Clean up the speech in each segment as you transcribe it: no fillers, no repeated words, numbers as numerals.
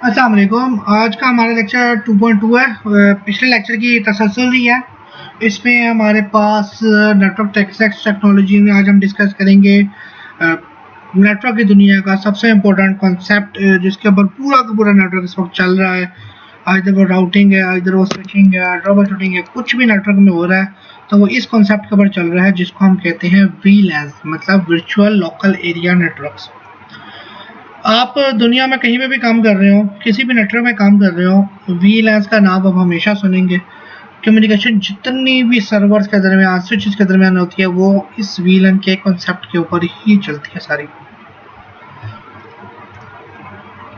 अस्सलाम वालेकुम। आज का हमारा लेक्चर 2.2 है। पिछले लेक्चर की तसलसल ही है। इसमें हमारे पास नेटवर्क टेक्नोलॉजी में आज हम डिस्कस करेंगे नेटवर्क की दुनिया का सबसे इम्पोर्टेंट कॉन्सेप्ट जिसके ऊपर पूरा का पूरा नेटवर्क इस वक्त चल रहा है। इधर वो राउटिंग है, इधर वो स्विचिंग है, ट्रबल शूटिंग है, कुछ भी नेटवर्क में हो रहा है तो वो इस कॉन्सेप्ट के ऊपर चल रहा है जिसको हम कहते हैं वीलैन, मतलब वर्चुअल लोकल एरिया नेटवर्क्स। आप दुनिया में कहीं पे भी काम कर रहे हो, किसी भी नेटवर्क में काम कर रहे हो, वीलैन का नाम आप हमेशा सुनेंगे। कम्युनिकेशन जितनी भी सर्वर्स के दरमियान, स्विचेस के दरमियान होती है, वो इस वीलैन के कॉन्सेप्ट के ऊपर ही चलती है सारी।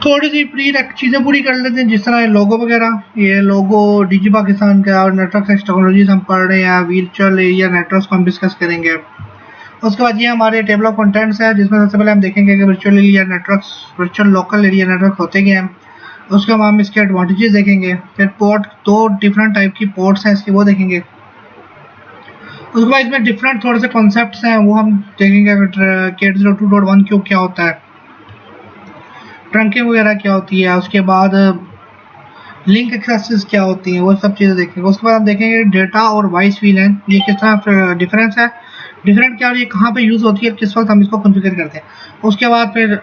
थोड़ी सी प्री चीज़ें पूरी कर लेते हैं, जिस तरह लोगो वगैरह। ये लोगो डीजी पाकिस्तान का और नेटवर्क टेक्नोलॉजीज हम पढ़ रहे हैं, वर्चुअल एरिया नेटवर्क्स को हम डिस्कस करेंगे। उसके बाद ये हमारे टेबल ऑफ कंटेंट्स है, जिसमें सबसे पहले हम देखेंगे कि virtual area networks, virtual local area network होते क्या हैं। उसके बाद हम इसके एडवांटेजेस देखेंगे। फिर पोर्ट, दो डिफरेंट टाइप की पोर्ट्स हैं इसकी, वो देखेंगे। उसके बाद इसमें डिफरेंट थोड़े से कॉन्सेप्ट्स हैं, वो हम देखेंगे। Cat 02.1 क्यों क्या होता है, ट्रंकिंग वगैरह क्या होती है, उसके बाद लिंक एक्सेसेस क्या होती हैं, वो सब चीज़ें देखेंगे। उसके बाद हम देखेंगे डेटा और वॉइस वीलैन, ये किस तरह डिफरेंस है, डिफरेंट क्या, और ये कहाँ पे यूज़ होती है, किस वक्त हम इसको कॉन्फ़िगर करते हैं। उसके बाद फिर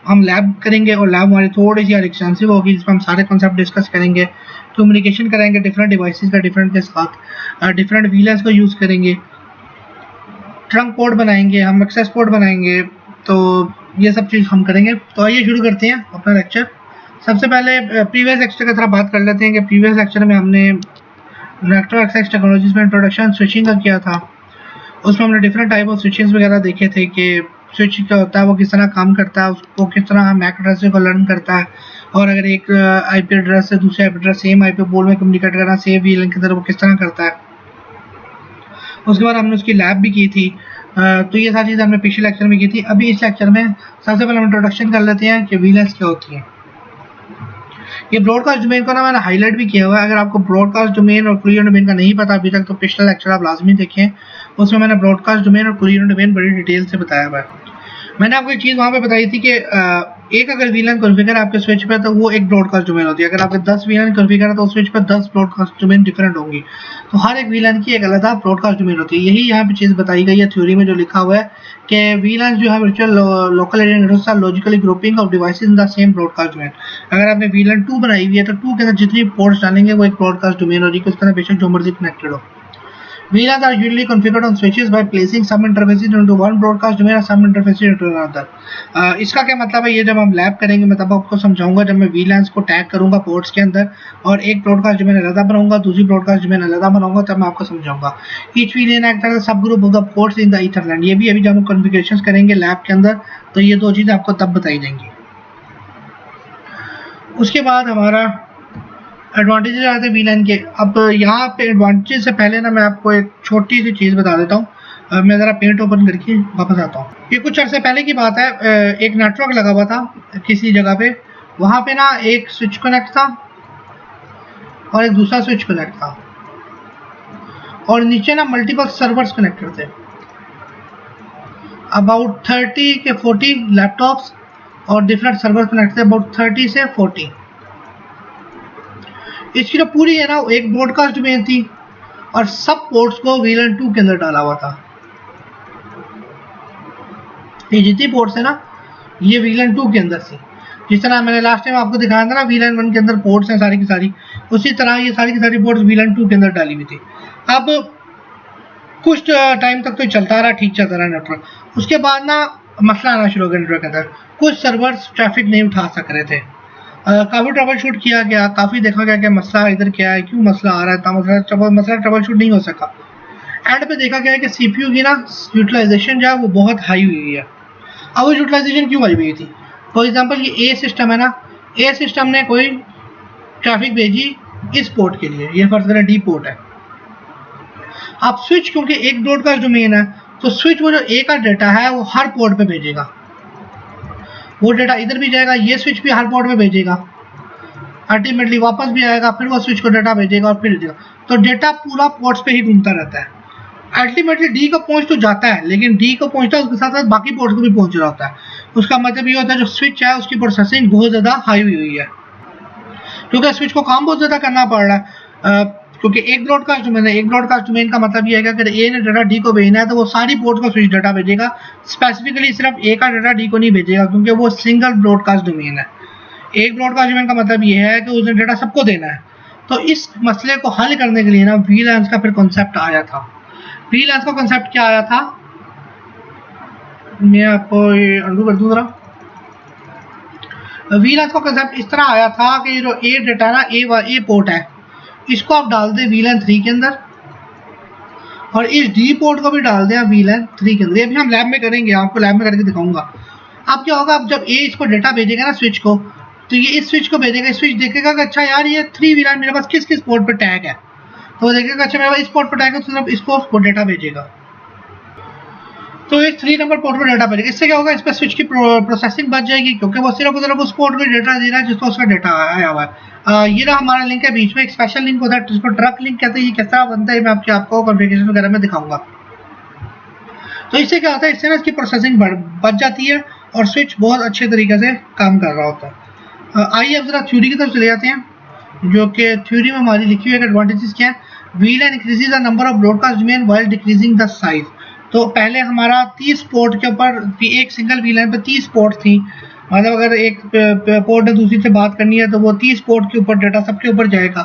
हम लैब करेंगे, और लैब हमारी थोड़ी सी एक्सटेंसिव होगी, जिसमें हम सारे कॉन्सेप्ट डिस्कस करेंगे। कम्युनिकेशन करेंगे डिफरेंट डिवाइसेस का, डिफरेंट के साथ डिफरेंट वीलैंस को यूज़ करेंगे। ट्रंक पोर्ट बनाएंगे, हम एक्सेस पोर्ट बनाएंगे, तो ये सब चीज़ हम करेंगे। तो आइए शुरू करते हैं अपना लेक्चर। सबसे पहले प्रीवियस लेक्चर की तरह बात कर लेते हैं कि प्रीवियस लेक्चर में हमने नेटवर्क एक्सेस टेक्नोलॉजीज में इंट्रोडक्शन स्विचिंग का किया था। उसमें हमने डिफरेंट टाइप ऑफ स्विचेस वगैरह देखे थे कि स्विच क्या होता है, वो किस तरह काम करता है, उसको किस तरह मैक एड्रेस को लर्न करता है, और अगर एक आईपी एड्रेस से दूसरे आईपी एड्रेस सेम आईपी पोल में कम्युनिकेट करना, सेम वीलैन के अंदर वो किस तरह करता है। उसके बाद हमने उसकी लैब भी की थी। तो ये सारी चीज़ हमने पिछले लेक्चर में की थी। अभी इस लेक्चर में सबसे पहले हम इंट्रोडक्शन कर लेते हैं कि वीलैंस क्या होती है। ये ब्रॉडकास्ट डोमेन को ना मैंने हाईलाइट भी किया हुआ है। अगर आपको ब्रॉडकास्ट डोमेन और क्लियर डोमेन का नहीं पता अभी तक, तो पिछला लेक्चर आप लाजमी देखें, उसमें मैंने ब्रॉडकास्ट डोमेन और क्लियर डोमेन बड़ी डिटेल से बताया हुआ है। मैंने आपको एक चीज़ वहाँ पे बताई थी कि एक अगर वीलैन कॉन्फ़िगर है आपके स्विच पे, तो वो एक ब्रॉडकास्ट डोमेन होती है। अगर आपके 10 वीलैन कॉन्फ़िगर है तो स्विच पे 10 ब्रॉडकास्ट डोमेन डिफरेंट होंगी। तो हर एक वीलैन की एक अलग ब्रॉडकास्ट डोमेन होती है। यही यहाँ पे चीज़ बताई गई है थ्योरी में, जो लिखा हुआ है कि वीलैन जो है virtual local area networks are logically grouping of devices in the same broadcast domain. अगर आपने वीलैन 2 बनाई हुई है तो 2 के अंदर जितनी पोर्ट्स डालेंगे वो एक ब्रॉडकास्ट डोमेन हो जाएगी, उसके अंदर बेशक जो मर्जी कनेक्टेड हो। VLANs are usually configured on switches by placing some interfaces into one broadcast domain and some interfaces into another. इसका क्या मतलब है, ये जब हम लैब करेंगे मैं तब आपको समझाऊंगा। जब मैं VLANs को टैग करूंगा पोर्ट्स के अंदर और एक ब्रॉडकास्ट डोमेन अलग बनाऊंगा, दूसरी ब्रॉडकास्ट डोमेन अलग बनाऊंगा, तब मैं आपको समझाऊंगा। Each VLAN act as a subgroup of the ports in the Ethernet. ये भी अभी जब हम कॉन्फ़िगरेशंस करेंगे लैब के अंदर, तो ये दो चीज़ें आपको तब बताई जाएंगी। उसके बाद हमारा एडवांटेजेस आते हैं वीलैन के। अब यहाँ पे एडवांटेज से पहले ना मैं आपको एक छोटी सी चीज़ बता देता हूँ। मैं ज़रा पेंट ओपन करके वापस आता हूँ। ये कुछ अर्से पहले की बात है। एक नेटवर्क लगा हुआ था किसी जगह पे, वहाँ पे ना एक स्विच कनेक्ट था और एक दूसरा स्विच कनेक्ट था, और नीचे ना मल्टीपल सर्वर्स कनेक्टेड थे। अबाउट 30 के 40 लैपटॉप्स और डिफरेंट सर्वर कनेक्ट थे, अबाउट 30 से 40। इसकी जो पूरी है ना एक ब्रॉडकास्ट डोमेन थी, और सब पोर्ट्स को वीलैन 2 के अंदर डाला हुआ था। ये जितनी पोर्ट्स है ना, ये वीलैन 2 के अंदर थी। जिस तरह मैंने लास्ट टाइम आपको दिखाया था ना, वीलैन 1 के अंदर पोर्ट्स हैं सारी की सारी, उसी तरह ये सारी की सारी पोर्ट्स वीलैन 2 के अंदर डाली हुई थी। अब कुछ टाइम तक तो चलता रहा, ठीक चलता रहा नेटवर्क। उसके बाद ना मसला आना शुरू हो गया नेटवर्क के अंदर। कुछ सर्वर्स ट्रैफिक नहीं उठा सक रहे थे। काफ़ी ट्रबल शूट किया गया, काफ़ी देखा गया कि मसला इधर क्या है, क्यों मसला आ रहा है, मसला ट्रबल शूट नहीं हो सका। एंड पे देखा गया है कि CPU की ना यूटिलाइजेशन जो है वो बहुत हाई हुई है। अब वो यूटिलाइजेशन क्यों हाई हुई थी? फॉर एग्जांपल ये A सिस्टम है ना, A सिस्टम ने कोई ट्रैफिक भेजी इस पोर्ट के लिए, ये फर्ज करें D पोर्ट है। अब स्विच क्योंकि एक ब्रॉडकास्ट डोमेन है, तो स्विच वो जो A का डाटा है वो हर पोर्ट पे भेजेगा। वो डाटा इधर भी जाएगा, ये स्विच भी हर पोर्ट पे भेजेगा, अल्टीमेटली वापस भी आएगा, फिर वो स्विच को डाटा भेजेगा और फिर भेजेगा। तो डाटा पूरा पोर्ट्स पे ही घूमता रहता है। अल्टीमेटली डी को पहुंच तो जाता है, लेकिन डी को पहुंचता है उसके साथ साथ बाकी पोर्ट्स को भी पहुंच रहा होता है। उसका मतलब ये होता है जो स्विच है उसकी प्रोसेसिंग बहुत ज़्यादा हाई हुई है। क्योंकि स्विच को काम बहुत ज़्यादा करना पड़ रहा है, क्योंकि एक ब्रॉडकास्ट डोमेन है। एक ब्रॉडकास्ट डोमेन का मतलब ये है कि अगर ए ने डाटा डी को भेजना है तो वो सारी पोर्ट को स्विच डाटा भेजेगा, स्पेसिफिकली सिर्फ ए का डाटा डी को नहीं भेजेगा, क्योंकि वो सिंगल ब्रॉडकास्ट डोमेन है। एक ब्रॉडकास्ट डोमेन का मतलब ये है कि उसने डाटा सबको देना है। तो इस मसले को हल करने के लिए ना वीलैंस का फिर कॉन्सेप्ट आया था। वीलैंस का कॉन्सेप्ट क्या आया था, मैं आपको ये अंडू कर दूं जरा। वीलैंस का कॉन्सेप्ट इस तरह आया था कि जो ए डाटा ना ए पोर्ट है, इसको आप डाल दें VLAN 3 के अंदर, और इस डी पोर्ट को भी डाल दें आप VLAN 3 के अंदर। ये भी हम लैब में करेंगे, आपको लैब में करके दिखाऊंगा। अब क्या होगा, अब जब ए इसको डाटा भेजेगा ना स्विच को, तो ये इस स्विच को भेजेगा, स्विच देखेगा कि अच्छा यार ये 3 VLAN मेरे पास किस किस पोर्ट पर टैग है, तो वो देखेगा अच्छा मेरे पास इस पोर्ट पर टैग है, तो सिर्फ इसको डाटा भेजेगा। तो ये 3 नंबर पोर्ट पर डाटा भेजेगा। इससे क्या होगा, इस पर स्विच की प्रोसेसिंग बच जाएगी, क्योंकि वो सिर्फ उस पोर्ट पर डाटा दे रहा है जिसको उसका डाटा आया हुआ है। ये रहा हमारा लिंक है, बीच में एक स्पेशल लिंक होता है जिसको ट्रक लिंक कहते हैं। ये किस तरह बनता है मैं आपको कॉन्फ़िगरेशन वगैरह में दिखाऊंगा। तो इससे क्या होता है, इससे ना इसकी प्रोसेसिंग बच जाती है और स्विच बहुत अच्छे तरीके से काम कर रहा होता है। आइए अब जरा थ्योरी की तरफ चले जाते हैं, जो कि थ्योरी में हमारी लिखी हुई एडवांटेजेस क्या है। VLAN increases the number of broadcast domain while decreasing the size. तो पहले हमारा 30 पोर्ट के ऊपर एक सिंगल VLAN पे 30 पोर्ट थी, मतलब अगर एक पोर्ट ने दूसरी से बात करनी है तो वो 30 पोर्ट के ऊपर डाटा सबके ऊपर जाएगा।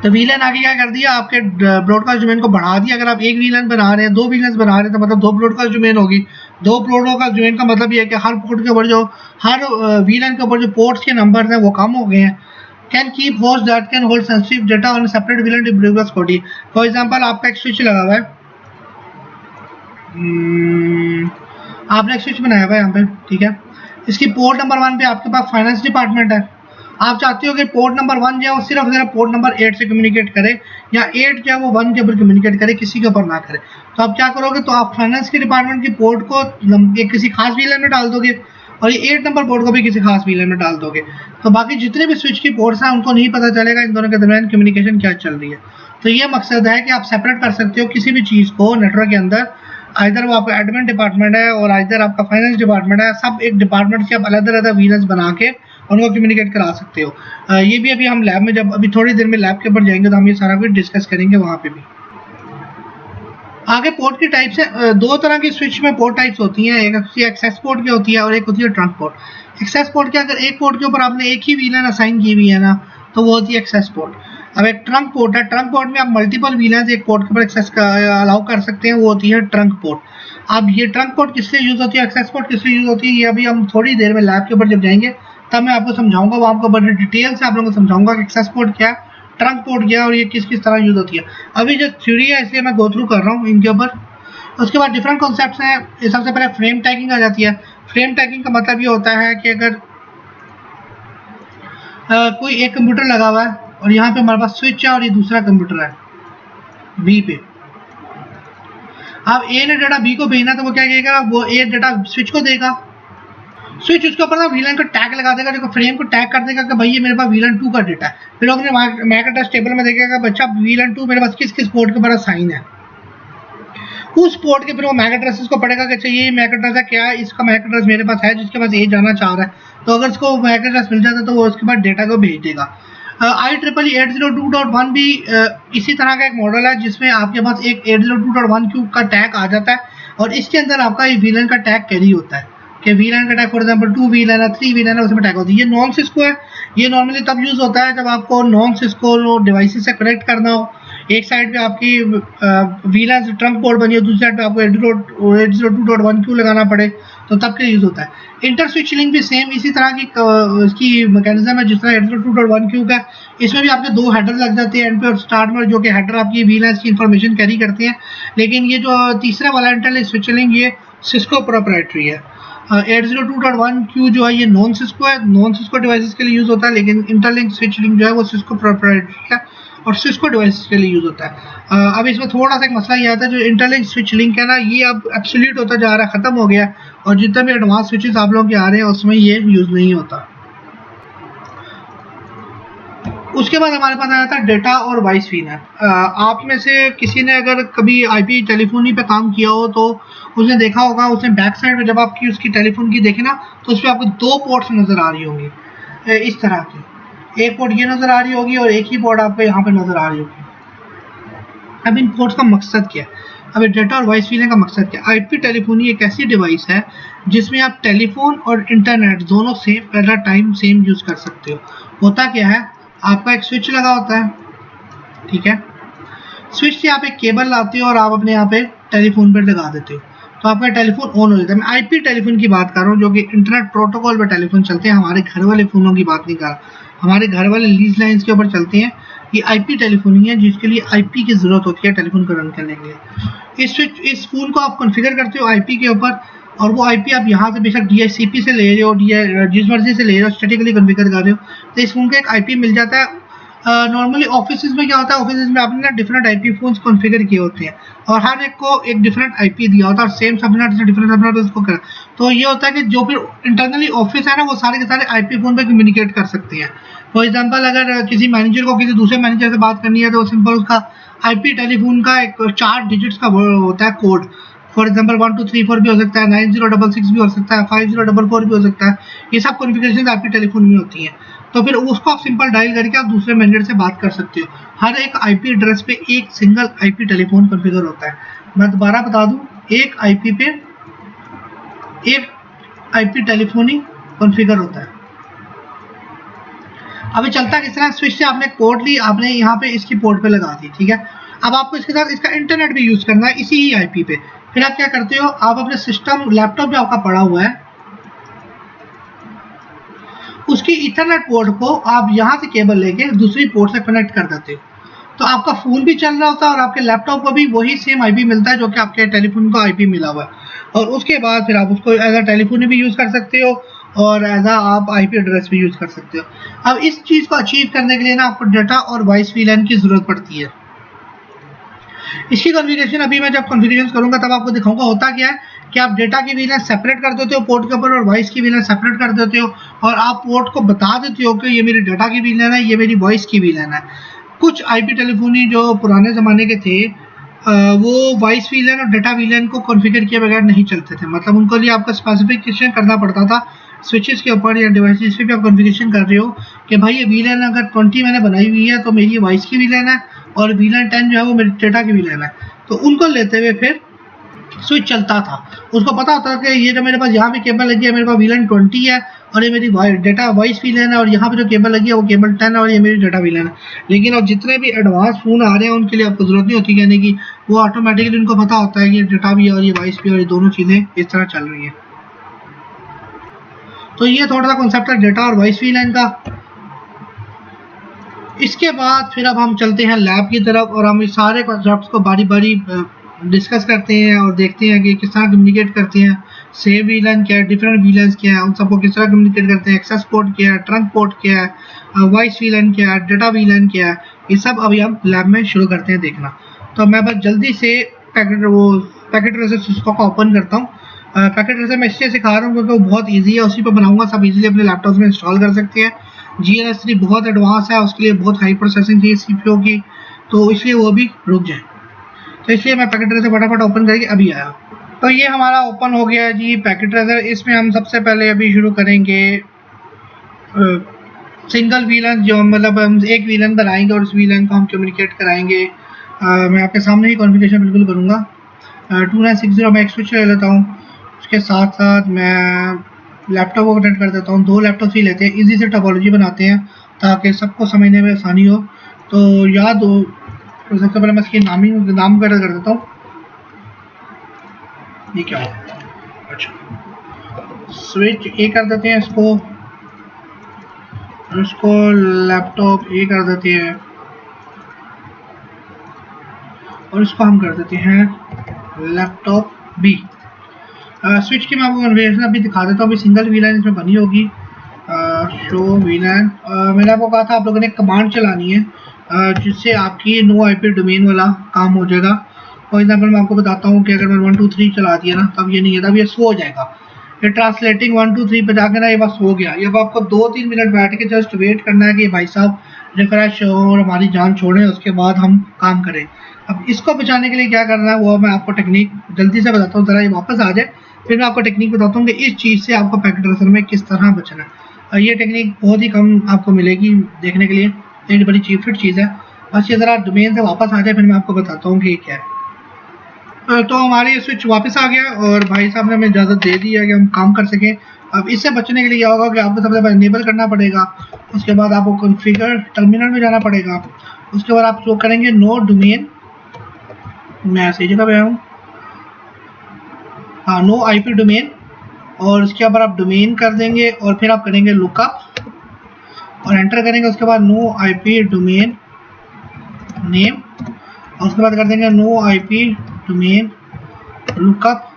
तो VLAN आगे क्या कर दिया, आपके ब्रॉडकास्ट डोमेन को बढ़ा दिया। अगर आप एक VLAN बना रहे हैं, 2 VLAN बना रहे हैं, तो मतलब 2 ब्रॉडकास्ट डोमेन होगी। 2 ब्रॉडकास्ट डोमेन का मतलब ये है कि हर पोर्ट के ऊपर हर VLAN के ऊपर जो पोर्ट्स के नंबर हैं वो कम हो गए हैं। Can keep host that can hold sensitive data on separate VLAN device body. For example आपका एक स्विच लगा हुआ है, आपने एक स्विच बनाया हुआ है यहाँ पे, ठीक है। इसकी पोर्ट नंबर 1 पे आपके पास फाइनेंस डिपार्टमेंट है। आप चाहते हो कि पोर्ट नंबर 1 जो है वो सिर्फ पोर्ट नंबर 8 से कम्युनिकेट करे, या 8 जो है वो 1 के ऊपर कम्युनिकेट करे, किसी के ऊपर ना करे। तो आप क्या करोगे, तो आप फाइनेंस के डिपार्टमेंट की पोर्ट को एक किसी खास VLAN में डाल दोगे, और ये 8 नंबर पोर्ट को भी किसी खास VLAN में डाल दोगे। तो बाकी जितने भी स्विच की पोर्ट्स हैं उनको नहीं पता चलेगा इन दोनों के दरमियान कम्युनिकेशन क्या चल रही है। तो ये मकसद है कि आप सेपरेट कर सकते हो किसी भी चीज़ को नेटवर्क के अंदर। इधर वो आपका एडमिन डिपार्टमेंट है और इधर आपका फाइनेंस डिपार्टमेंट है, सब एक डिपार्टमेंट से आप अलग अलग VLANs बना के उनको कम्युनिकेट करा सकते हो। ये भी अभी हम लैब में, जब अभी थोड़ी देर में लैब के ऊपर जाएंगे तो हम ये सारा कुछ डिस्कस करेंगे वहाँ पे भी। आगे पोर्ट की टाइप्स है। 2 तरह की स्विच में पोर्ट टाइप्स होती हैं, एक एक्सेस पोर्ट की होती है और एक होती है ट्रंक पोर्ट। एक्सेस पोर्ट के अगर एक पोर्ट के ऊपर आपने एक ही VLAN असाइन की हुई है ना, तो वो होती है एक्सेस पोर्ट। अब एक ट्रंक पोर्ट है, ट्रंक पोर्ट में आप मल्टीपल VLANs एक पोर्ट के ऊपर एक्सेस अलाउ कर सकते हैं, वो होती है ट्रंक पोर्ट। अब ये ट्रंक पोर्ट किस लिए यूज होती है, एक्सेस पोर्ट किस लिए यूज होती है, ये अभी हम थोड़ी देर में लैब के ऊपर जब जाएंगे तब मैं आपको समझाऊंगा। वो आपको बड़े डिटेल से आप लोगों को समझाऊंगा कि एक्सेस पोर्ट क्या है, ट्रंक पोर्ट क्या है और ये किस किस तरह यूज होती है। अभी जो थ्योरी है इसलिए मैं गो थ्रू कर रहा हूँ इनके ऊपर। उसके बाद डिफरेंट कॉन्सेप्ट्स हैं। सबसे पहले फ्रेम टैगिंग आ जाती है। फ्रेम टैगिंग का मतलब ये होता है कि अगर कोई एक कंप्यूटर लगा हुआ है और यहाँ पे हमारे पास स्विच है और ये दूसरा कंप्यूटर है बी पे। अब ए ने डाटा बी को भेजना तो वो क्या करेगा, वो ए डाटा स्विच को देगा, स्विच उसके ऊपर ना VLAN को टैग लगा देगा, जो फ्रेम को टैग कर देगा कि भाई ये मेरे पास VLAN 2 का डाटा है। फिर अपने मैक एड्रेस टेबल में देखेगा बच्चा VLAN 2 मेरे पास किस किस पोर्ट के ऊपर साइन है। उस पोर्ट के फिर वो मैक एड्रेसेस को पढ़ेगा कि चाहिए मैक एड्रेस है क्या, इसका मैक एड्रेस मेरे पास है जिसके पास ए जाना चाह रहा है, तो अगर उसको मैक एड्रेस मिल जाता है तो वो उसके बाद डेटा को भेज देगा। IEEE 802.1 भी इसी तरह का एक मॉडल है जिसमें आपके पास एक 802.1 क्यूब का टैग आ जाता है और इसके अंदर आपका ये VLAN का टैग कैरी होता है कि VLAN का टैग फॉर एग्जांपल 2 VLAN है, 3 VLAN है, उसमें टैग होती है। ये नॉन सिस्को है। ये नॉर्मली तब यूज़ होता है जब आपको नॉन सिस्को डिवाइसेस से कनेक्ट करना हो। एक साइड पे आपकी VLAN ट्रंक पोर्ट बनी हो, दूसरी साइड पे आपको 802.1 क्यू लगाना पड़े, तो तब के यूज़ होता है। इंटर स्विच लिंक भी सेम इसी तरह की इसकी मैकेनिज्म है जिस तरह 802.1 क्यू का। इसमें भी आपके 2 हेडर लग जाते हैं एंड पे और स्टार्ट में, जो कि हेडर आपकी VLAN की इंफॉर्मेशन कैरी करते हैं। लेकिन ये जो तीसरा वाला इंटर स्विच लिंक ये सिस्को प्रोप्राइटरी है। 802.1 क्यू जो है ये नॉन सिस्को है, नॉन सिस्को डिवाइसेस के लिए यूज़ होता है, लेकिन इंटरलिंक स्विच लिंक जो है वो सिस्को प्रोप्राइटरी है और सिस्को डिवाइसेस के लिए यूज़ होता है। अब इसमें थोड़ा सा एक मसला ये आता है, जो इंटरलिंक स्विच लिंक है ना, ये अब एब्सोल्यूट होता जा रहा है, ख़त्म हो गया और जितने भी एडवांस स्विचेस आप लोगों के आ रहे हैं उसमें ये यूज़ नहीं होता। उसके बाद हमारे पास आ जाता है डेटा और वॉइस VLAN। आप में से किसी ने अगर कभी IP टेलीफोनी पे काम किया हो तो उसने देखा होगा, उसने बैक साइड में जब आपकी उसकी टेलीफोन की देखे ना, तो उस पर आपको 2 पोर्ट्स नज़र आ रही होंगी इस तरह की। एक पोर्ट ये नज़र आ रही होगी और एक ही पोर्ट आपको यहाँ पे नज़र आ रही होगी। अब इन पोर्ट्स का मकसद क्या है? अब डेटा और वॉइस फीलिंग का मकसद क्या है? आईपी टेलीफोनी एक ऐसी डिवाइस है जिसमें आप टेलीफोन और इंटरनेट दोनों same at a time same use कर सकते हो। होता क्या है, आपका एक स्विच लगा होता है, ठीक है, स्विच से आप एक केबल लाते हो और आप अपने यहाँ पे टेलीफोन पर लगा देते हो, तो आपका टेलीफोन ऑन हो जाता है। मैं आईपी टेलीफोन की बात कर रहा हूँ, जो कि इंटरनेट प्रोटोकॉल पर टेलीफोन चलते हैं, हमारे घर वाले फ़ोनों की बात नहीं कर रहा, हमारे घर वाले लीज लाइन्स के ऊपर चलते हैं। ये आईपी टेलीफोनी है जिसके लिए आईपी की ज़रूरत होती है टेलीफोन को रन करने के लिए। इस फ़ोन को आप कॉन्फ़िगर करते हो आईपी के ऊपर, और वो आईपी आप यहाँ से बेशक डीएचसीपी से ले रहे हो, जिस मर्जी से ले रहे हो, स्टैटिकली कॉन्फ़िगर कर रहे हो, तो इस फ़ोन का एक आईपी मिल जाता है। नॉर्मली ऑफिस में क्या होता है, ऑफिस में आपने ना डिफरेंट आईपी फोन्स कॉन्फ़िगर किए होते हैं और हर एक को एक डिफरेंट आईपी दिया होता है और सेम सबनेट से डिफरेंट सबनेट उसको कर, तो ये होता है कि जो फिर इंटरनली ऑफिस है ना, वो सारे के सारे आईपी फोन पे कम्युनिकेट कर सकते हैं। फॉर एग्जांपल, अगर किसी मैनेजर को किसी दूसरे मैनेजर से बात करनी है तो सिंपल उसका आईपी टेलीफोन का एक 4 डिजिट्स का होता है कोड। फॉर एग्जांपल 1234 भी हो सकता है, 9066 भी हो सकता है, 5044 भी हो सकता है। ये सब कॉन्फ़िगरेशन आईपी टेलीफोन में होती हैं। तो फिर उसको आप सिंपल डायल करके आप दूसरे मैनेजर से बात कर सकते हो। हर एक आईपी एड्रेस पे एक सिंगल आईपी टेलीफोन कॉन्फ़िगर होता है। मैं दोबारा बता दूं, एक आईपी पे एक आईपी टेलीफोनी कॉन्फ़िगर होता है। अभी चलता किस तरह, स्विच से आपने पोर्ट ली, आपने यहाँ पे इसकी पोर्ट पे लगा दी, ठीक है। अब आपको इसके साथ इसका इंटरनेट भी यूज़ करना है इसी ही आईपी पे। फिर आप क्या करते हो, आप अपने सिस्टम लैपटॉप जो आपका पड़ा हुआ है उसकी इथरनेट पोर्ट को आप यहाँ से केबल लेके दूसरी पोर्ट से कनेक्ट कर देते हो, तो आपका फ़ोन भी चल रहा होता है और आपके लैपटॉप को भी वही सेम आईपी मिलता है जो कि आपके टेलीफोन को आईपी मिला हुआ है। और उसके बाद फिर आप उसको एज अ टेलीफोन भी यूज़ कर सकते हो और एज अ आप आईपी एड्रेस भी यूज़ कर सकते हो। अब इस चीज़ को अचीव करने के लिए ना आपको डाटा और वॉइस वीलैन की ज़रूरत पड़ती है। इसकी कॉन्फ़िगरेशन अभी मैं जब कॉन्फ़िगरेशन करूँगा तब आपको दिखाऊंगा। होता क्या है कि आप डेटा की वीलैन सेपरेट कर देते हो पोर्ट के ऊपर और वॉइस की वीलैन सेपरेट कर देते हो, और आप पोर्ट को बता देते हो कि ये मेरी डाटा की वीलैन है, ये मेरी वॉइस की वीलैन है। कुछ आईपी टेलीफोनी जो पुराने ज़माने के थे वो वॉइस वीलैन और डाटा वीलैन को कॉन्फ़िगर किए बगैर नहीं चलते थे, मतलब उनको लिए आपका स्पेसिफिकेशन करना पड़ता था स्विचेस के ऊपर या डिवाइसेस पे भी आप कॉन्फ़िगरेशन कर रहे हो कि भाई ये वीलैन अगर 20 मैंने बनाई हुई है तो मेरी वॉइस की वीलैन है और वीलैन 10 जो है वो मेरी डाटा की वीलैन है। तो उनको लेते हुए फिर स्विच चलता था, उसको पता होता था कि ये जो मेरे पास यहाँ पे केबल लगी है मेरे पास वीलैन 20 है और ये मेरी डेटा वॉइस वीलैन है, और यहाँ पे जो केबल लगी है वो केबल 10 है और ये मेरी डाटा वीलैन है। लेकिन अब जितने भी एडवांस फ़ोन आ रहे हैं उनके लिए आपको ज़रूरत नहीं होती, यानी कि वो ऑटोमेटिकली उनको पता होता है कि डाटा भी और ये वॉइस भी और ये दोनों चीज़ें इस तरह चल रही हैं। तो ये थोड़ा सा कॉन्सेप्ट है डाटा और वॉइस वीलैन का। इसके बाद फिर अब हम चलते हैं लैब की तरफ और हम इस सारे कॉन्सेप्ट्स को बारी बारी डिस्कस करते हैं और देखते हैं कि किस तरह कम्युनिकेट करते हैं। सेव वीलैन क्या है, डिफरेंट वीलैंस क्या है, उन सबको किस तरह कम्युनिकेट करते हैं, एक्सेस पोर्ट क्या है, ट्रंक पोर्ट क्या है, वॉइस वीलैन क्या है, डाटा वीलैन क्या है, ये सब अभी हम लैब में शुरू करते हैं देखना। तो मैं बस जल्दी से पैकेट ट्रेसर को ओपन करता हूँ। पैकेट ट्रेसर मैं इसलिए सिखा रहा हूँ क्योंकि वो बहुत ईजी है, उसी पर बनाऊंगा, सब इजीली अपने लैपटॉप में इंस्टॉल कर सकते हैं। GNS3 बहुत एडवांस है, उसके लिए बहुत हाई प्रोसेसिंग चाहिए CPU की, तो इसलिए वो भी रुक जाए। तो इसलिए मैं पैकेट ट्रेसर फटाफट ओपन करके अभी आया। तो ये हमारा ओपन हो गया जी पैकेट ट्रेसर। इसमें हम सबसे पहले अभी शुरू करेंगे सिंगल वीलन, जो मतलब हम एक वीलन बनाएंगे और उस वीलन को हम कम्युनिकेट कराएंगे। मैं आपके सामने ही कॉन्फ़िगरेशन बिल्कुल करूँगा। 2960 मैं एक स्विच ले लेता हूँ, उसके साथ साथ मैं लैपटॉप को कनेक्ट कर देता हूँ। 2 लैपटॉप ही लेते हैं, इजी से टोपोलॉजी बनाते हैं ताकि सबको समझने में आसानी हो। तो याद हो, तो सबसे पहले मैं इसकी नाम कर देता हूँ। ये क्या हो, अच्छा स्विच ए कर देते हैं इसको, इसको लैपटॉप ए कर देते हैं और इसको हम कर देते हैं लैपटॉप बी। स्विच की मैं आपको कन्फिगरेशन अभी दिखा देता हूँ। अभी सिंगल वीलैन इसमें बनी होगी, शो वीलैन। मैंने आपको कहा था आप लोगों ने कमांड चलानी है जिससे आपकी नो आईपी डोमेन वाला काम हो जाएगा। फॉर एग्जाम्पल मैं आपको बताता हूँ कि अगर मैं 1 2 3 चला दिया ना, तब ये नहीं है, तब ये स्लो हो जाएगा। ये ट्रांसलेटिंग 1 2 3 पे जाके ना ये बस हो गया। ये अब आपको 2-3 मिनट बैठ के जस्ट वेट करना है कि भाई साहब रिफ्रेश हो और हमारी जान छोड़ें, उसके बाद हम काम करें। अब इसको बचाने के लिए क्या करना है वो मैं आपको टेक्निक जल्दी से बताता हूँ, ज़रा ये वापस आ जाए, फिर मैं आपको टेक्निक बताता हूँ कि इस चीज़ से आपको पैकेट ट्रेसर में किस तरह बचना है। ये टेक्निक बहुत ही कम आपको मिलेगी देखने के लिए, एक बड़ी चीप चीज़ है। बस ये ज़रा डोमेन से वापस आ जाए, फिर मैं आपको बताता हूँ कि ये क्या है। तो हमारे स्विच वापस आ गया और भाई साहब ने हमें इजाज़त दे दी है कि हम काम कर सकें। अब इससे बचने के लिए क्या होगा कि आपको सबसे पहले इनेबल करना पड़ेगा, उसके बाद आपको कॉन्फ़िगर टर्मिनल में जाना पड़ेगा, उसके बाद आप जो करेंगे नो डोमेन, मैं सही जगह पे हूँ, हाँ नो आईपी डोमेन, और इसके ऊपर आप डोमेन कर देंगे और फिर आप करेंगे लुकअप और एंटर करेंगे। उसके बाद नो आईपी डोमेन नेम और उसके बाद कर देंगे नो आईपी डोमेन लुकअप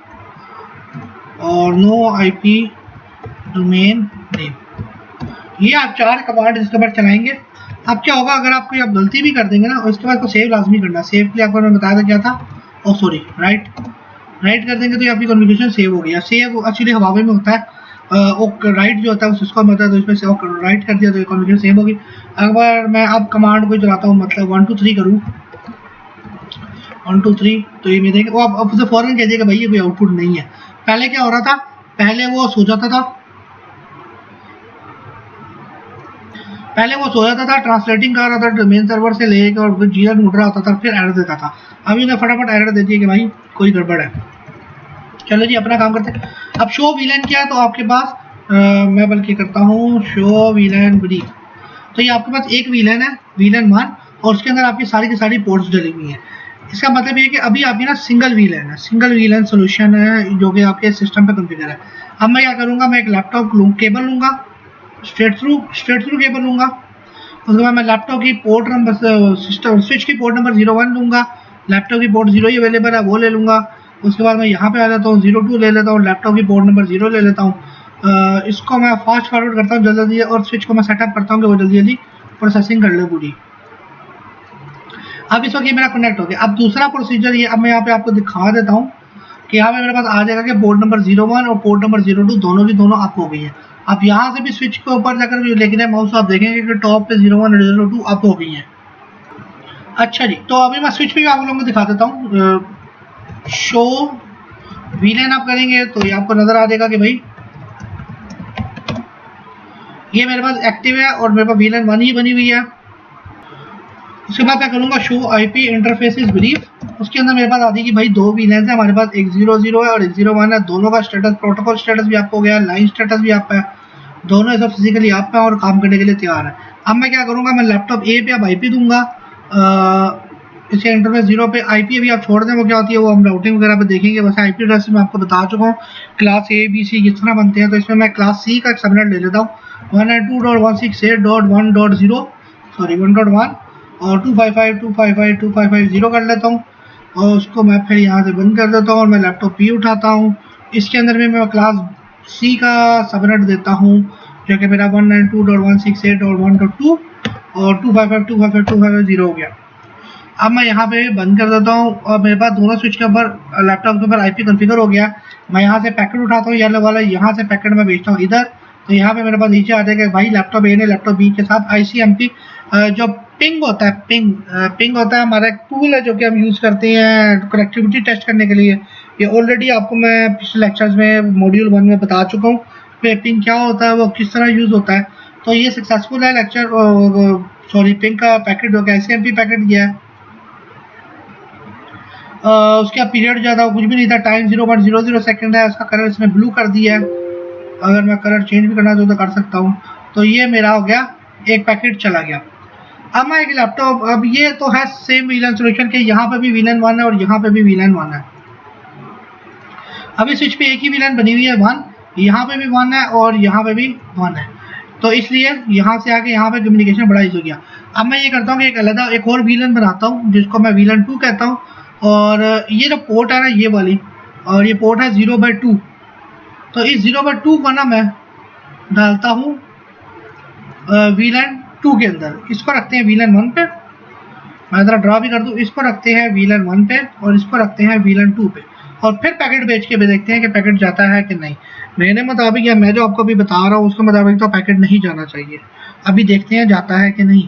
और नो आईपी डोमेन नेम। ये आप 4 कमांड इसके ऊपर चलाएंगे। अब क्या होगा अगर आप कोई आप गलती भी कर देंगे ना, और इसके बाद को सेव लाजमी करना। सेव के लिए आपको मैंने बताया था क्या था, ओ सॉरी राइट कर देंगे तो ये आपकी कॉन्फ़िगरेशन सेव हो गया। सेव एक्चुअली हवावे में होता है, राइट जो होता है वो सिस्को में होता है, तो इसमें सेव राइट कर दिया तो ये कॉन्फ़िगरेशन सेव होगी। अगर मैं अब कमांड को चलाता हूँ, मतलब 1 2 3 करूँ, 1 2 3, तो ये मेरे वो आप उसे फ़ौरन कह दिएगा भाई ये कोई आउटपुट नहीं है। पहले क्या हो रहा था, पहले वो सो जाता था, ट्रांसलेटिंग कर रहा था डोमेन सर्वर से लेकर और फिर जीआर ढूंढ रहा होता था, फिर एरर देता था। अभी उन्हें फटाफट एरर देती है कि भाई कोई गड़बड़ है। चलो जी अपना काम करते हैं। अब शो वीलन क्या है, तो आपके पास मैं बल्कि करता हूँ शो वीलन ब्रीफ। तो ये आपके पास एक वीलन है, वीलन 1, और उसके अंदर आपकी सारी की सारी पोर्ट्स डली हुई हैं। इसका मतलब ये है कि अभी आपकी ना सिंगल वीलन सोल्यूशन है जो कि आपके सिस्टम पे कॉन्फ़िगर है। अब मैं क्या करूँगा, मैं एक लैपटॉप केबल लूँगा, स्ट्रेट थ्रू केबल लूँगा। उसके बाद मैं लैपटॉप की पोर्ट नंबर सिस्टम स्विच की पोर्ट नंबर 01 लूँगा, लैपटॉप की पोर्ट 0 ही अवेलेबल है वो ले लूँगा। उसके बाद मैं यहाँ पे आ जाता हूँ, 02 ले लेता हूँ, लैपटॉप की पोर्ट नंबर 0 ले लेता हूँ। इसको मैं फास्ट फॉरवर्ड करता हूँ जल्दी जल्दी, और स्विच को मैं सेटअप करता हूँ कि वो जल्दी जल्दी प्रोसेसिंग कर ले पूरी। अब इस वक्त ये मेरा कनेक्ट हो गया। अब दूसरा प्रोसीजर ये, अब मैं यहाँ पे आपको दिखा देता हूँ कि यहाँ पे मेरे पास आ जाएगा कि पोर्ट नंबर 01 और पोर्ट नंबर 02 दोनों की दोनों अप हो गई है। आप यहाँ से भी स्विच के ऊपर जाकर लेकिन माउस आप देखेंगे कि टॉप पे 01 और 02 अप हो गई है। अच्छा जी, तो अभी मैं स्विच पे आप लोगों को दिखा देता हूँ। शो वीलन आप करेंगे तो ये आपको नजर आ जाएगा कि भाई ये मेरे पास एक्टिव है और मेरे पास वीलन 1 ही बनी हुई है। उसके बाद मैं करूँगा शो आईपी इंटरफेसेस ब्रीफ। उसके अंदर मेरे पास आती है कि भाई 2 वीलैंस है हमारे पास, एक 00 है और एक 01 है। दोनों का स्टेटस, प्रोटोकॉल स्टेटस भी आपको गया, लाइन स्टेटस भी आप है, दोनों सब फिजिकली आप पे और काम करने के लिए तैयार है। अब मैं क्या करूँगा, मैं लैपटॉप ए पे अब आईपी दूंगा, इसके इंटरफेस 0 पे। आईपी अभी आप छोड़ दें, वो क्या होती है वो हम राउटिंग वगैरह पे देखेंगे। वैसे आईपी एड्रेस मैं आपको बता चुका हूँ, क्लास ए बी सी किस तरह बनते हैं। तो इसमें मैं क्लास सी का एक सबनेट ले लेता हूँ, 192.168.1.0 सॉरी 1.1 और 255.255.255.0 कर लेता हूँ, और उसको मैं फिर यहाँ से बंद कर देता हूँ और मैं लैपटॉप पी उठाता हूँ। इसके अंदर में मैं क्लास सी का सबनेट देता हूँ जो कि मेरा 192.168.1.2 और 255.255.255.0 हो गया। अब मैं यहाँ पे बंद कर देता हूँ और मेरे पास दोनों स्विच के ऊपर, लैपटॉप के ऊपर आईपी कॉन्फ़िगर हो गया। मैं यहाँ से पैकेट उठाता हूँ येलो वाला, यहाँ से पैकेट मैं भेजता हूँ इधर। तो यहाँ पे मेरे पास नीचे आ जाएगा भाई लैपटॉप ए ने लैपटॉप बी के साथ ICMP जो पिंग होता है, पिंग होता है हमारा एक टूल है जो कि हम यूज़ करते हैं कनेक्टिविटी टेस्ट करने के लिए। ये ऑलरेडी आपको मैं पिछले लेक्चर्स में मॉड्यूल 1 में बता चुका हूँ कि पिंग क्या होता है, वो किस तरह यूज़ होता है। तो ये सक्सेसफुल है लेक्चर, सॉरी पिंग का पैकेट जो कि ICMP पैकेट गया है। उसका पीरियड ज़्यादा कुछ भी नहीं था, टाइम 0.00 सेकंड है। उसका कलर इसमें ब्लू कर दिया है, अगर मैं कलर चेंज भी करना चाहूँ तो कर सकता हूँ। तो ये मेरा हो गया, एक पैकेट चला गया। अब मैं एक लैपटॉप, अब ये तो है सेम वीलन सोल्यूशन के, यहाँ पे भी वीलन 1 है और यहाँ पे भी वीलन 1 है। अभी स्विच पे एक ही वीलन बनी हुई है 1, यहाँ पे भी 1 है और यहाँ पे भी 1 है। तो इसलिए यहाँ से आके यहाँ पे कम्युनिकेशन बड़ा ईजी हो गया। अब मैं ये करता हूँ कि एक अलग एक और वीलन बनाता हूँ जिसको मैं वीलन 2 कहता हूँ, और ये जो पोर्ट है ना ये वाली, और ये पोर्ट है 0/2। तो इस 0/2 को ना मैं डालता हूँ वीलन 2 के अंदर। इसको रखते हैं वीलन 1 पे, मैं ज़रा ड्रा भी कर दूँ, इसको रखते हैं वीलन 1 पे और इसको रखते हैं वीलन 2 पे, और फिर पैकेट बेच के भी देखते हैं कि पैकेट जाता है कि नहीं। मेरे मुताबिक या मैं जो आपको अभी बता रहा हूँ उसके मुताबिक तो पैकेट नहीं जाना चाहिए। अभी देखते हैं जाता है कि नहीं।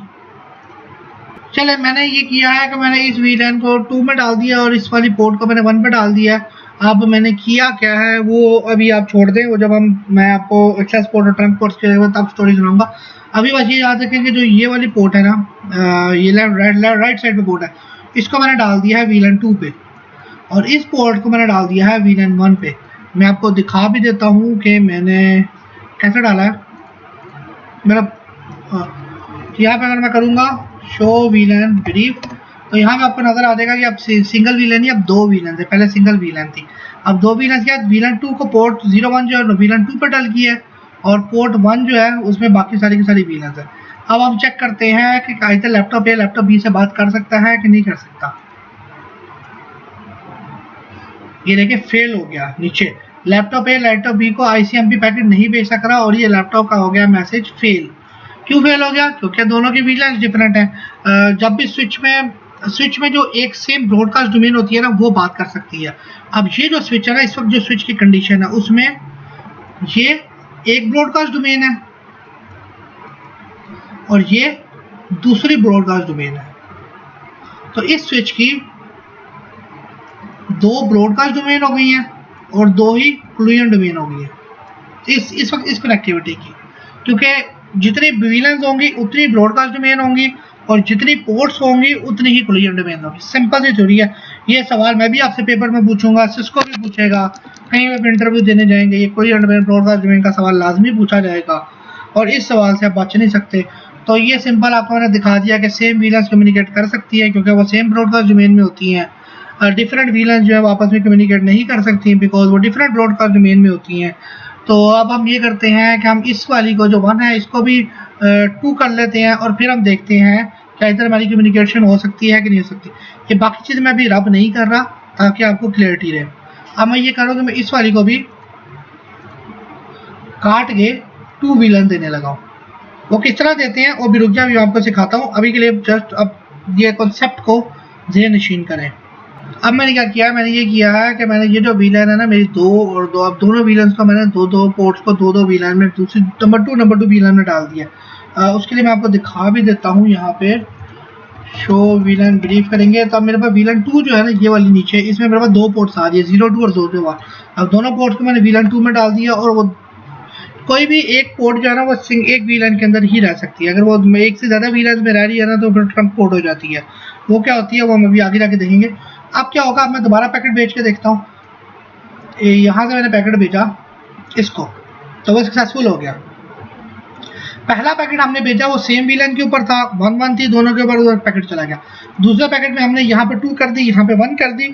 चले मैंने ये किया है कि मैंने इस वीलन को 2 में डाल दिया और इस वाली पोर्ट को मैंने 1 पे डाल दिया है। अब मैंने किया क्या है वो अभी आप छोड़ दें, वो जब मैं आपको एक्सेस पोर्ट और ट्रंक पोर्ट के तब स्टोरी सुनाऊंगा। अभी बस ये याद रखें कि जो ये वाली पोर्ट है ना, ये राइट साइड पे पोर्ट है, इसको मैंने डाल दिया है VLAN 2 पे, और इस पोर्ट को मैंने डाल दिया है VLAN 1 पे। मैं आपको दिखा भी देता हूँ कि मैंने कैसे डाला है। मेरा यहाँ पे अगर मैं करूँगा शो VLAN ब्रीफ, तो यहाँ पे आपको नजर आ जाएगा कि अब सिंगल VLAN नहीं, अब दो VLAN है। पहले सिंगल VLAN थी, अब दो VLAN के बाद VLAN 2 को पोर्ट 01 जो है VLAN 2 पर डल किया है, और पोर्ट 1 जो है उसमें बाकी सारी की सारी VLAN है। अब हम चेक करते हैं कि इधर लैपटॉप A लैपटॉप B से बात कर सकता है कि नहीं कर सकता। ये देखिए फेल हो गया, नीचे लैपटॉप A लैपटॉप B को ICMP पैकेट नहीं भेज सक रहा, और ये लैपटॉप का हो गया मैसेज फेल। क्यों फेल हो गया? क्योंकि दोनों की VLANs डिफरेंट है। जब भी स्विच में जो एक सेम ब्रॉडकास्ट डोमेन होती है ना, वो बात कर सकती है। अब ये जो स्विच है ना, इस वक्त जो स्विच की कंडीशन है उसमें ये एक ब्रॉडकास्ट डोमेन है और ये दूसरी ब्रॉडकास्ट डोमेन है। तो इस स्विच की दो ब्रॉडकास्ट डोमेन हो गई हैं और दो ही क्लूजन डोमेन हो गई है इस वक्त इस कनेक्टिविटी की, क्योंकि जितनी VLANs होंगी उतनी ब्रॉडकास्ट डोमेन होंगी, और जितनी पोर्ट्स होंगी उतनी ही क्लूजन डोमेन होगी। सिंपल सी थ्योरी है। ये सवाल मैं भी आपसे पेपर में पूछूंगा, सिस्को भी पूछेगा, कहीं भी इंटरव्यू देने जाएंगे ये क्लूजन डोमेन ब्रॉडकास्ट डोमेन का सवाल लाजमी पूछा जाएगा, और इस सवाल से आप बच नहीं सकते। तो ये सिंपल आपको मैंने दिखा दिया कि सेम VLANs कम्युनिकेट कर सकती है, क्योंकि वो सेम ब्रॉडकास्ट डोमेन में होती हैं। डिफरेंट VLANs जो है वो आपस में कम्युनिकेट नहीं कर सकती, बिकॉज वो डिफरेंट ब्रॉडकास्ट डोमेन में होती हैं। तो अब हम ये करते हैं कि हम इस वाली को जो 1 है इसको भी 2 कर लेते हैं, और फिर हम देखते हैं क्या इधर हमारी कम्युनिकेशन हो सकती है कि नहीं हो सकती। ये बाकी चीज़ मैं अभी रब नहीं कर रहा ताकि आपको क्लियरिटी रहे। अब मैं ये करूँ कि मैं इस वाली को भी काट के 2 VLAN देने लगा हूँ। वो किस तरह देते हैं वो भी रुक जाए, आपको सिखाता हूँ। अभी के लिए जस्ट अब ये कॉन्सेप्ट को ज़हन नशीन करें। अब मैंने क्या किया, मैंने ये किया है कि मैंने ये जो VLAN है ना मेरी 2 और 2, अब दोनों VLANs को मैंने दो पोर्ट्स को दो VLAN में दूसरी नंबर 2 VLAN में डाल दिया। उसके लिए मैं आपको दिखा भी देता हूँ। यहाँ पे शो VLAN ब्रीफ करेंगे तो अब मेरे पास VLAN 2 जो है ना ये वाली नीचे, इसमें मेरे पास 2 पोर्ट्स आ रही है 02 और 02। अब दोनों पोर्ट्स को मैंने VLAN 2 में डाल दिया, और वो कोई भी एक पोर्ट जो है ना वो एक VLAN के अंदर ही रह सकती है। अगर वो एक से ज़्यादा VLAN में रह रही है ना तो फिर ट्रंक पोर्ट हो जाती है। वो क्या होती है वो हम अभी आगे जाके देखेंगे। अब क्या होगा, अब मैं दोबारा पैकेट भेज के देखता हूँ। यहाँ से मैंने पैकेट भेजा इसको, तो वो सक्सेसफुल हो गया। पहला पैकेट हमने भेजा वो सेम VLAN के ऊपर था, 1 थी दोनों के ऊपर, पैकेट चला गया। दूसरे पैकेट में हमने यहाँ पे 2 कर दी, यहाँ पे 1 कर दी,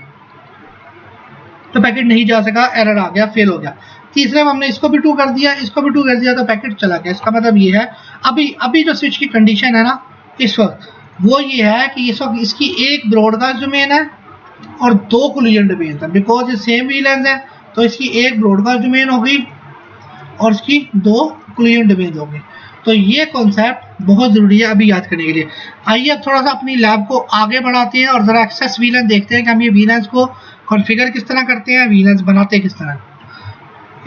तो पैकेट नहीं जा सका, एरर आ गया, फेल हो गया। तीसरे में हमने इसको भी 2 कर दिया, इसको भी 2 कर दिया, तो पैकेट चला गया। इसका मतलब ये है अभी जो स्विच की कंडीशन है ना इस वक्त, वो ये है कि इस वक्त इसकी एक ब्रॉडकास्ट डोमेन है और 2 क्लूजन डोमेन है। बिकॉज ये सेम VLANs है तो इसकी एक ब्रॉडकास्ट डोमेन होगी और इसकी 2 क्लूजन डोमेन होगी। तो ये कॉन्सेप्ट बहुत ज़रूरी है अभी याद करने के लिए। आइए अब थोड़ा सा अपनी लैब को आगे बढ़ाते हैं और ज़रा एक्सेस VLAN देखते हैं कि हम ये VLANs को कॉन्फ़िगर किस तरह करते हैं, VLANs बनाते किस तरह।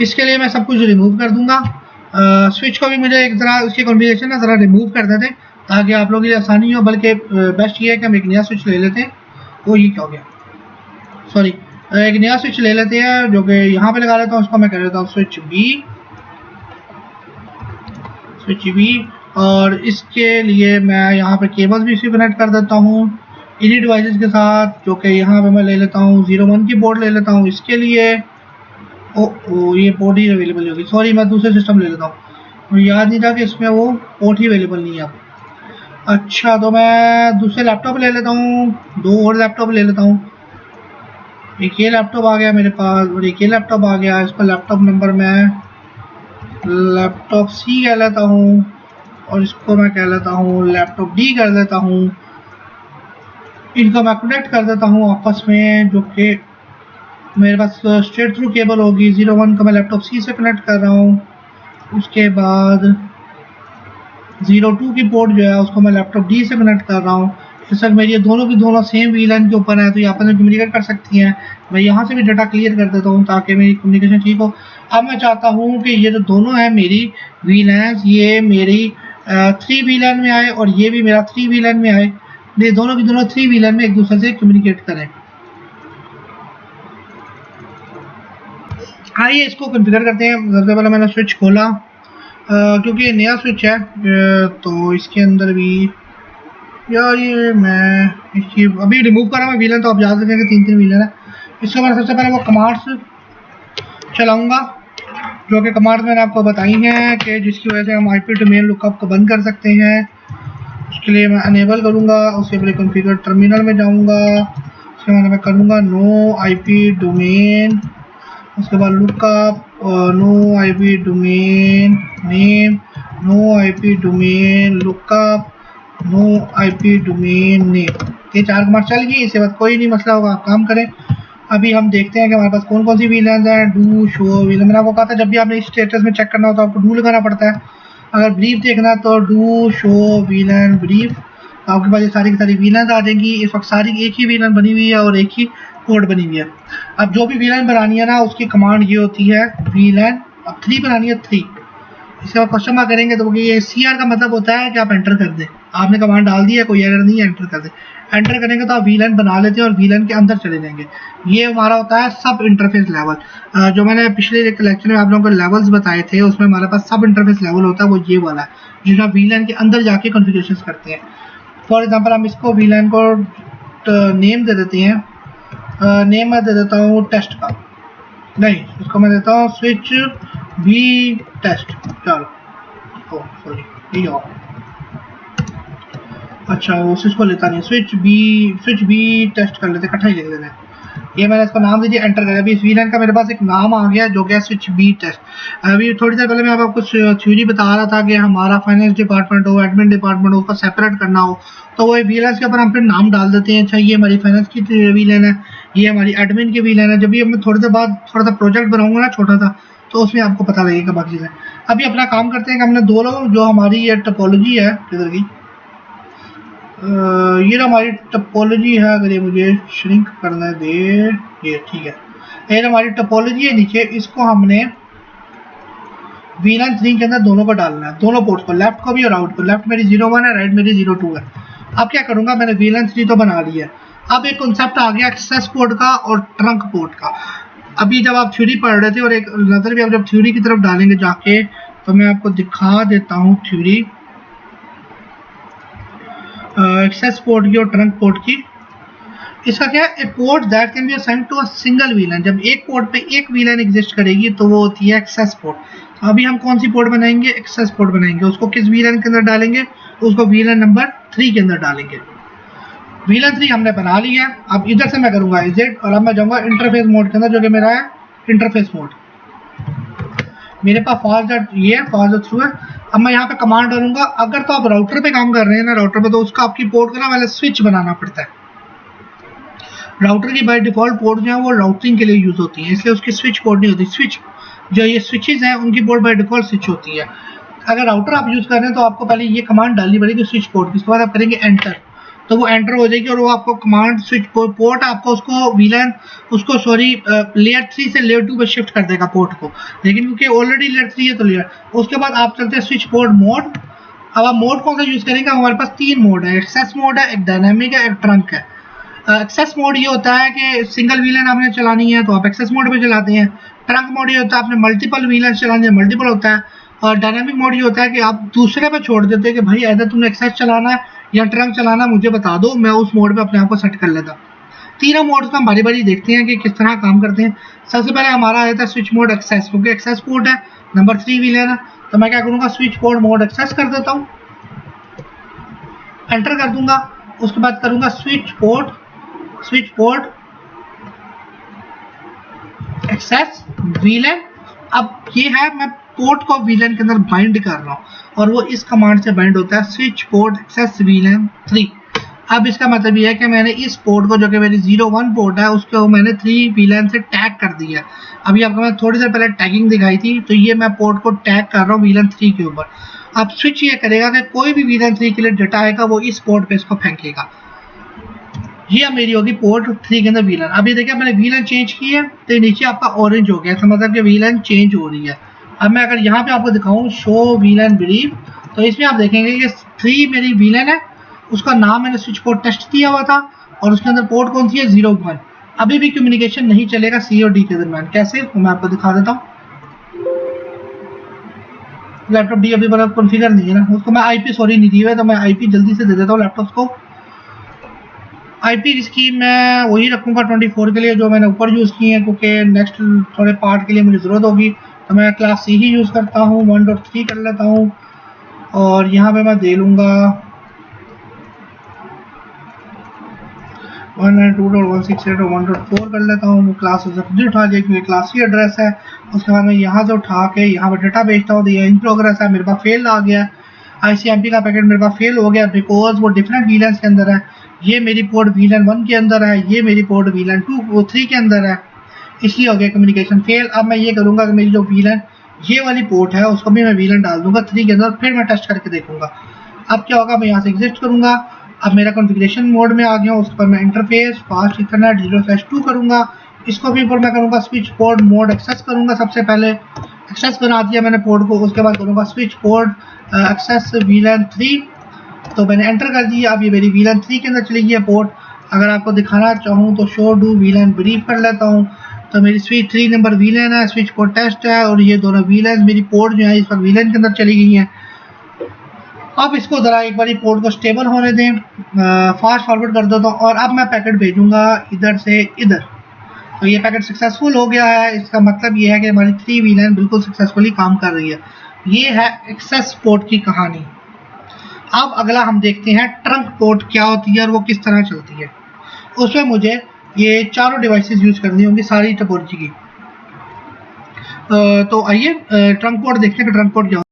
इसके लिए मैं सब कुछ रिमूव कर दूंगा। स्विच को भी मुझे एक ज़रा उसकी कॉन्फ़िगरेशन ना ज़रा रिमूव कर देते ताकि आप लोगों के लिए आसानी हो। बल्कि बेस्ट ये है कि हम एक नया स्विच ले लेते हैं। वो ये क्या हो गया, सॉरी, एक नया स्विच ले लेते हैं जो कि यहाँ पे लगा लेता हूँ। उसको मैं कह देता हूँ स्विच बी, और इसके लिए मैं यहाँ पे केबल्स भी इसी कनेक्ट कर देता हूँ इन्हीं डिवाइसेस के साथ, जो कि यहाँ पे मैं ले लेता हूँ 01 की पोर्ट ले लेता हूँ इसके लिए। ये पोर्ट ही अवेलेबल होगी, सॉरी मैं दूसरे सिस्टम ले लेता हूँ, मुझे याद नहीं था कि इसमें वो पोर्ट ही अवेलेबल नहीं है अब। अच्छा, तो मैं दूसरे लैपटॉप ले लेता हूँ, 2 और लैपटॉप ले लेता हूँ। एक ये लैपटॉप आ गया मेरे पास और एक ये लैपटॉप आ गया। इसका लैपटॉप नंबर मैं लैपटॉप C कह लेता हूँ और इसको मैं कह लेता हूँ लैपटॉप D कर देता हूँ। इनको मैं कनेक्ट कर देता हूँ आपस में, जो कि मेरे पास स्ट्रेट थ्रू केबल होगी। 01 का मैं लैपटॉप C से कनेक्ट कर रहा हूँ। उसके बाद 02 की पोर्ट जो है उसको मैं लैपटॉप D से कनेक्ट कर रहा हूँ। इस वक्त मेरी दोनों की दोनों सेम VLAN के ऊपर है तो ये आपस में कम्युनिकेट कर सकती हैं। मैं यहाँ से भी डाटा क्लियर कर देता हूँ ताकि मेरी कम्युनिकेशन ठीक हो। अब मैं चाहता हूँ कि ये जो दोनों है मेरी VLANs, ये मेरी 3 VLAN में आए और ये भी मेरा 3 VLAN में आए। ये दोनों की दोनों 3 VLAN में एक दूसरे से कम्युनिकेट करें। आइए इसको कॉन्फ़िगर करते हैं। सबसे पहले मैंने स्विच खोला, क्योंकि ये नया स्विच है तो इसके अंदर भी यार ये मैं इसकी अभी रिमूव कर रहा हूँ वीलन, तो आप याद रखेंगे 3 वीलन है। इसको मैं सबसे पहले वो कमांड्स चलाऊँगा जो कि कमांड्स मैंने आपको बताई हैं कि जिसकी वजह से हम IP डोमेन लुकअप को बंद कर सकते हैं। उसके लिए मैं अनेबल करूँगा, उसके पहले कॉन्फ़िगर टर्मिनल में जाऊँगा, उसके बाद मैं करूँगा नो IP डोमेन, उसके बाद lookup no IP domain name, no IP domain lookup, no IP domain name. ये 4 कमांड चल गई, इसके बाद कोई नहीं मसला होगा, आप काम करें। अभी हम देखते हैं कि हमारे पास कौन कौन सी वीलेंस हैं। डू शो वीलन, मैंने आपको कहा था जब भी आपने स्टेटस में चेक करना होता है आपको डू लगाना पड़ता है। अगर ब्रीफ देखना तो डू शो वीलन ब्रीफ, तो आपके पास ये सारी की सारी वीलेंस आ जाएंगी। इस वक्त सारी एक ही वीलन बनी हुई है और एक ही कोड बनी हुई है। अब जो भी वीलन बनानी है ना उसकी कमांड ये होती है वीलन, अब 3 बनानी है 3। इसके बाद क्वेश्चन मार्क करेंगे तो ये CR का मतलब होता है कि आप एंटर कर दें। आपने कमांड डाल दी है, कोई एरर नहीं है, एंटर कर दें। एंटर करेंगे तो आप वीलन बना लेते हैं और वीलन के अंदर चले जाएंगे। ये हमारा होता है सब इंटरफेस लेवल। जो मैंने पिछले एक लेक्चर में आप लोगों को लेवल्स बताए थे उसमें हमारे पास सब इंटरफेस लेवल होता है, वो ये वाला है जिसमें आप वीलन के अंदर जाके कॉन्फ़िगरेशन करते हैं। फॉर एग्जाम्पल हम इसको वीलन को नेम दे देते हैं। नेम मैं दे देता हूँ टेस्ट का, नहीं इसको मैं देता हूँ स्विच बी टेस्ट। चलो सॉरी ये अच्छा वो स्विच को लेता नहीं, स्विच बी टेस्ट कर लेते, इकट्ठा ही लिख लेते हैं। ये मैंने इसको नाम दे दिया, एंटर कर। अभी इस वीलन का मेरे पास एक नाम आ गया जो गया स्विच बी टेस्ट। अभी थोड़ी देर पहले मैं आपको कुछ थ्योरी बता रहा था कि हमारा फाइनेंस डिपार्टमेंट हो, एडमिन डिपार्टमेंट हो, उसको सेपरेट करना हो तो वो वीलन के ऊपर हम फिर नाम डाल देते हैं। अच्छा ये हमारी फाइनेंस की वीलन है, ये हमारी एडमिन की वीलन है। जब भी मैं थोड़ी देर बाद थोड़ा सा प्रोजेक्ट बनाऊंगा ना छोटा सा, तो उसमें आपको पता लगेगा बाकी चीज़ें। अभी अपना काम करते हैं कि हमने 2 लोग जो हमारी ये टोपोलॉजी है किधर की, ये ना हमारी टोपोलॉजी है, अगर ये मुझे श्रिंक करना दे, ये ठीक है। ये हमारी टोपोलॉजी है नीचे, इसको हमने वीलन 3 के अंदर दोनों को डालना है, दोनों पोर्ट्स को, लेफ्ट को भी और राउट को। लेफ्ट मेरी 01 है, राइट मेरी 02 है। अब क्या करूंगा, मैंने वीलन 3 तो बना लिया है। अब एक कॉन्सेप्ट आ गया एक्सेस पोर्ट का और ट्रंक पोर्ट का। अभी जब आप थ्योरी पढ़ रहे थे और एक नज़र भी आप जब थ्योरी की तरफ डालेंगे जाके, तो मैं आपको दिखा देता हूँ थ्योरी एक्सेस पोर्ट की और ट्रंक पोर्ट की। इसका क्या है, a port that can be assigned to a single VLAN. जब एक पोर्ट पे एक वीलन एग्जिस्ट करेगी तो वो होती है एक्सेस पोर्ट। अभी हम कौन सी पोर्ट बनाएंगे, एक्सेस पोर्ट बनाएंगे। उसको किस वीलन के अंदर डालेंगे, उसको वीलन नंबर 3 के अंदर डालेंगे। वीलन 3 हमने बना लिया। अब इधर से मैं करूंगा एग्जिट और अब मैं जाऊंगा इंटरफेस मोड के अंदर जो कि मेरा है इंटरफेस मोड। मेरे पास फास्ट थ्रू है। अब मैं यहाँ पे कमांड डालूंगा। अगर तो आप राउटर पे काम कर रहे हैं ना, राउटर पे, तो उसका आपकी पोर्ट का ना पहले स्विच बनाना पड़ता है। राउटर की बाय डिफॉल्ट पोर्ट जो है वो राउटिंग के लिए यूज होती है, इसलिए उसकी स्विच पोर्ट नहीं होती। स्विच जो ये स्विचेस हैं उनकी पोर्ट बाय डिफॉल्ट स्विच होती है। अगर राउटर आप यूज कर रहे हैं तो आपको पहले ये कमांड डालनी पड़ेगी स्विच पोर्ट की। उसके बाद आप करेंगे एंटर, तो वो एंटर हो जाएगी और वो आपको कमांड स्विच पोर्ट आपको उसको वीलन उसको सॉरी लेयर 3 से लेयर 2 पे शिफ्ट कर देगा पोर्ट को, लेकिन क्योंकि ऑलरेडी लेयर 3 है तो लेयर। उसके बाद आप चलते हैं स्विच पोर्ट मोड। अब आप मोड कौन सा यूज करेंगे, हमारे पास 3 मोड है, एक्सेस मोड है, एक डायनामिक है, एक ट्रंक है। एक्सेस मोड ये होता है कि सिंगल वीलन आपने चलानी है तो आप एक्सेस मोड पे चलाते हैं। ट्रंक मोड ये होता है आपने मल्टीपल वीलन चलानी है, मल्टीपल होता है। और डायनामिक मोड ये होता है कि आप दूसरे पे छोड़ देते हैं कि भाई ऐसा तुमने एक्सेस चलाना है या ट्रंक चलाना, मुझे बता दो, मैं उस मोड पे अपने आप को सेट कर लेता। तीनों मोड्स को हम बारी बारी देखते हैं कि किस तरह काम करते हैं। सबसे पहले हमारा आता है स्विच मोड एक्सेस, क्योंकि एक्सेस पोर्ट है, नंबर 3 वीलन है, तो मैं क्या करूँगा स्विच पोर्ट मोड एक्सेस कर देता हूँ, एंटर कर दूंगा। उसके बाद करूँगा स्विच पोर्ट एक्सेस वीलन। अब ये है मैं पोर्ट को वीलन के अंदर बाइंड कर रहा हूँ और वो इस कमांड से बाइंड होता है स्विच पोर्ट एक्सेस वीलन 3। अब इसका मतलब ये है कि मैंने इस पोर्ट को जो कि मेरी 01 पोर्ट है उसको मैंने 3 वीलन से टैग कर दिया। अभी आपको मैं थोड़ी देर पहले टैगिंग दिखाई थी, तो ये मैं पोर्ट को टैग कर रहा हूँ वीलन 3 के ऊपर। अब स्विच ये करेगा कि कोई भी वीलन 3 के लिए डाटा आएगा वो इस पोर्ट पे इसको फेंकेगा। ये मेरी होगी पोर्ट 3 के अंदर वीलन। अभी देखिए मैंने वीलन चेंज की है तो नीचे आपका ऑरेंज हो गया, इसका मतलब कि वीलन चेंज हो रही है। अब मैं अगर यहाँ पे आपको दिखाऊं शो वीलन ब्रीफ, तो इसमें आप देखेंगे कि 3 मेरी वीलन है, उसका नाम मैंने स्विच पोर्ट टेस्ट दिया हुआ था और उसके अंदर पोर्ट कौन सी है 01। अभी भी कम्युनिकेशन नहीं चलेगा सी और डी के दरम्यान। कैसे, तो मैं आपको दिखा देता हूँ। लैपटॉप डी अभी मतलब कॉन्फ़िगर नहीं है ना, उसको मैं आईपी सॉरी नहीं दी हुआ है, तो मैं आईपी जल्दी से दे देता हूँ लैपटॉप को। आईपी इसकी मैं वही रखूँगा 24 के लिए जो मैंने ऊपर यूज़ की है, क्योंकि नेक्स्ट थोड़े पार्ट के लिए मुझे ज़रूरत होगी। तो मैं क्लास सी ही यूज़ करता हूँ, 1.3 कर लेता हूँ, और यहाँ पे मैं दे लूँगा 192.168.1.4 कर लेता हूँ। क्लास जल्दी उठा जाए क्योंकि क्लास सी एड्रेस है। उसके बाद मैं यहाँ से उठा के यहाँ पर डेटा भेजता हूँ। तो ये इन प्रोग्रेस है, मेरे पास फेल आ गया है। ICMP का पैकेट मेरे पास फेल हो गया बिकॉज वो डिफरेंट वीलैंस के अंदर है। ये मेरी पोर्ट वीलैन 1 के अंदर है, ये मेरी पोर्ट वीलैन 2 3 के अंदर है, इसलिए हो गया कम्युनिकेशन फेल। अब मैं ये करूँगा कि मेरी जो वीलैन ये वाली पोर्ट है उसको भी मैं वीलैन डाल दूंगा 3 के अंदर, फिर मैं टेस्ट करके देखूंगा। अब क्या होगा, मैं यहाँ से एग्जिस्ट करूँगा। अब मेरा कॉन्फ़िगरेशन मोड में आ गया, उस पर मैं इंटरफेस फास्ट इथरनेट 0/2 करूँगा। इसको भी ऊपर मैं करूँगा स्विच पोर्ट मोड एक्सेस करूँगा। सबसे पहले एक्सेस बना दिया मैंने पोर्ट को, उसके बाद करूँगा स्विच पोर्ट एक्सेस वीलैन 3, तो मैंने एंटर कर दिया। अब ये मेरी वीलैन 3 के अंदर चली गई है पोर्ट। अगर आपको दिखाना चाहूँ तो शो डू वीलैन ब्रीफ कर लेता हूँ। तो मेरी स्विच 3 नंबर वीलैन है, स्विच पोर्ट टेस्ट है, और ये दोनों वीलैन मेरी पोर्ट जो है इस वक्त वीलैन के अंदर चली गई हैं। अब इसको ज़रा एक बार पोर्ट को स्टेबल होने दें, फास्ट फॉरवर्ड कर देता हूँ, और अब मैं पैकेट भेजूँगा इधर से इधर। तो ये पैकेट सक्सेसफुल हो गया है। इसका मतलब ये है कि हमारी 3 वीलैन बिल्कुल सक्सेसफुली काम कर रही है। ये है एक्सेस पोर्ट की कहानी। अब अगला हम देखते हैं ट्रंक पोर्ट क्या होती है और वो किस तरह चलती है। उसमें मुझे ये चारों डिवाइसेस यूज़ करनी होंगी सारी टोपोलॉजी की। तो आइए ट्रंक पोर्ट देखते हैं कि ट्रंक पोर्ट क्या